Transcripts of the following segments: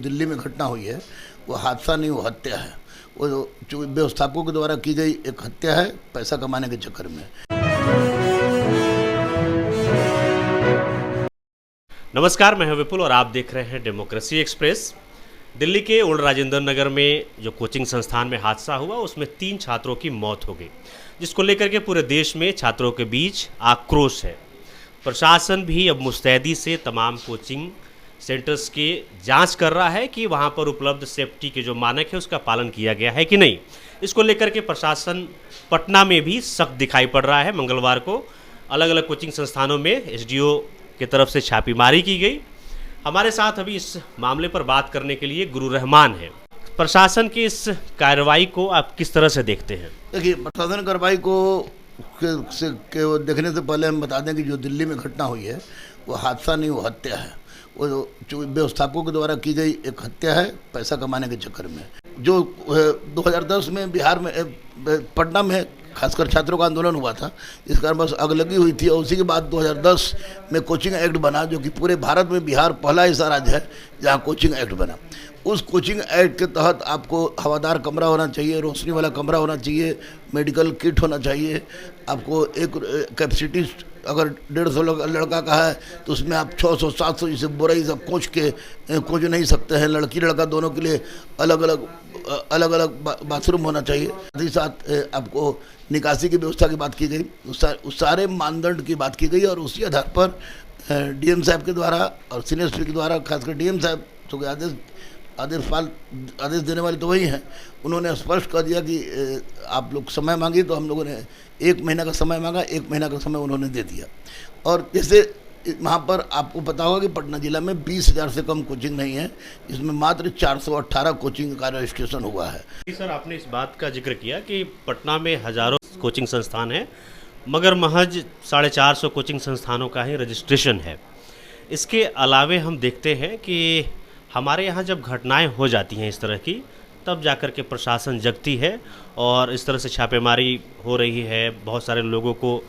दिल्ली में घटना हुई है वो हादसा नहीं, वो हत्या है। वो जो व्यवस्थापकों के द्वारा की गई एक हत्या है पैसा कमाने के चक्कर में। नमस्कार, मैं हूं विपुल और आप देख रहे हैं डेमोक्रेसी एक्सप्रेस। दिल्ली के ओल्ड राजेंद्र नगर में जो कोचिंग संस्थान में हादसा हुआ उसमें 3 छात्रों की मौत हो गई, जिसको लेकर के पूरे देश में छात्रों के बीच आक्रोश है। प्रशासन भी अब मुस्तैदी से तमाम कोचिंग सेंटर्स की जांच कर रहा है कि वहां पर उपलब्ध सेफ्टी के जो मानक है उसका पालन किया गया है कि नहीं। इसको लेकर के प्रशासन पटना में भी सख्त दिखाई पड़ रहा है। मंगलवार को अलग अलग कोचिंग संस्थानों में एसडीओ की तरफ से छापेमारी की गई। हमारे साथ अभी इस मामले पर बात करने के लिए गुरु रहमान है। प्रशासन की इस कार्रवाई को आप किस तरह से देखते हैं? देखिए, प्रशासन कार्रवाई को देखने से पहले हम बता दें कि जो दिल्ली में घटना हुई है वो हादसा नहीं, वो हत्या है। वो जो व्यवस्थापकों के द्वारा की गई एक हत्या है पैसा कमाने के चक्कर में। जो 2010 में बिहार में पटना में खासकर छात्रों का आंदोलन हुआ था, इस कारण बस आग लगी हुई थी। और उसी के बाद 2010 में कोचिंग एक्ट बना, जो कि पूरे भारत में बिहार पहला ऐसा राज्य है जहाँ कोचिंग एक्ट बना। उस कोचिंग एक्ट के तहत आपको हवादार कमरा होना चाहिए, रोशनी वाला कमरा होना चाहिए, मेडिकल किट होना चाहिए। आपको एक कैपेसिटी अगर 150 लड़का का है तो उसमें आप 600-700 जैसे बोराई सब कोच नहीं सकते हैं। लड़की लड़का दोनों के लिए अलग अलग बाथरूम होना चाहिए। साथ ही साथ आपको निकासी की व्यवस्था की बात की गई, उस सारे मानदंड की बात की गई। और उसी आधार पर डीएम साहब के द्वारा और सीनियर एसपी के द्वारा, खासकर डीएम साहब तो आदेश देने वाले तो वही हैं, उन्होंने स्पष्ट कर दिया कि आप लोग समय मांगिए। तो हम लोगों ने 1 महीना का समय मांगा, 1 महीना का समय उन्होंने दे दिया। और जैसे वहाँ पर आपको पता होगा कि पटना जिला में 20,000 से कम कोचिंग नहीं है, इसमें मात्र 418 कोचिंग का रजिस्ट्रेशन हुआ है। सर, आपने इस बात का जिक्र किया कि पटना में हज़ारों कोचिंग संस्थान हैं, मगर महज 450 कोचिंग संस्थानों का ही रजिस्ट्रेशन है। इसके अलावे हम देखते हैं कि हमारे यहाँ जब घटनाएं हो जाती हैं इस तरह की, तब जाकर के प्रशासन जगती है और इस तरह से छापेमारी हो रही है। बहुत सारे लोगों को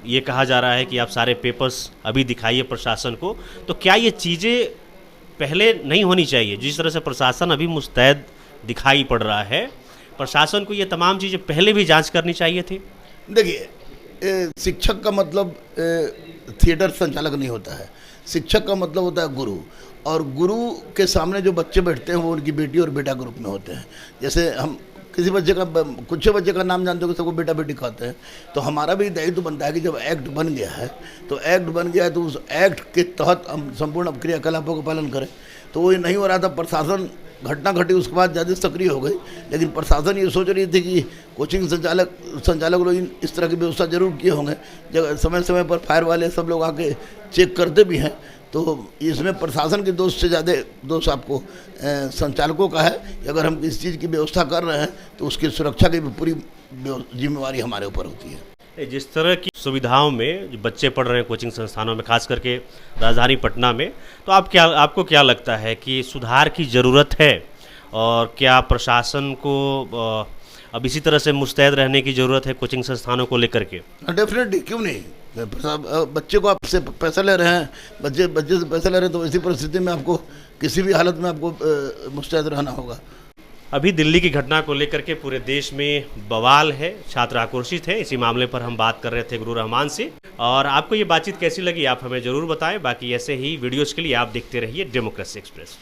ये कहा जा रहा है कि आप सारे पेपर्स अभी दिखाइए प्रशासन को। तो क्या ये चीज़ें पहले नहीं होनी चाहिए? जिस तरह से प्रशासन अभी मुस्तैद दिखाई पड़ रहा है, प्रशासन को ये तमाम चीज़ें पहले भी जांच करनी चाहिए थी। देखिए, शिक्षक का मतलब थिएटर संचालक नहीं होता है। शिक्षक का मतलब होता है गुरु, और गुरु के सामने जो बच्चे बैठते हैं वो उनकी बेटी और बेटा ग्रुप में होते हैं। जैसे हम किसी बच्चे का, कुछ बच्चे का नाम जानते हो कि सबको बेटा बेटी कहते हैं, तो हमारा भी दायित्व बनता है कि जब एक्ट बन गया है तो उस एक्ट के तहत हम संपूर्ण क्रियाकलापों का पालन करें। तो वो नहीं हो रहा था। प्रशासन, घटना घटी उसके बाद ज़्यादा सक्रिय हो गई, लेकिन प्रशासन ये सोच रही थी कि कोचिंग संचालक लोग इस तरह की व्यवस्था जरूर किए होंगे। जब समय समय पर फायर वाले सब लोग आके चेक करते भी हैं, तो इसमें प्रशासन के दोष से ज़्यादा दोष आपको संचालकों का है कि अगर हम इस चीज़ की व्यवस्था कर रहे हैं तो उसकी सुरक्षा की भी पूरी जिम्मेवारी हमारे ऊपर होती है। जिस तरह की सुविधाओं में जो बच्चे पढ़ रहे हैं कोचिंग संस्थानों में, खास करके राजधानी पटना में, तो आपको क्या लगता है कि सुधार की ज़रूरत है? और क्या प्रशासन को अब इसी तरह से मुस्तैद रहने की ज़रूरत है कोचिंग संस्थानों को लेकर के? डेफिनेटली, क्यों नहीं। बच्चे को आपसे पैसा ले रहे हैं, बच्चे से पैसा ले रहे हैं, तो ऐसी परिस्थिति में आपको किसी भी हालत में आपको मुस्तैद रहना होगा। अभी दिल्ली की घटना को लेकर के पूरे देश में बवाल है, छात्र आक्रोशित है। इसी मामले पर हम बात कर रहे थे गुरु रहमान से। और आपको ये बातचीत कैसी लगी आप हमें ज़रूर बताएं। बाकी ऐसे ही वीडियोज़ के लिए आप देखते रहिए डेमोक्रेसी एक्सप्रेस।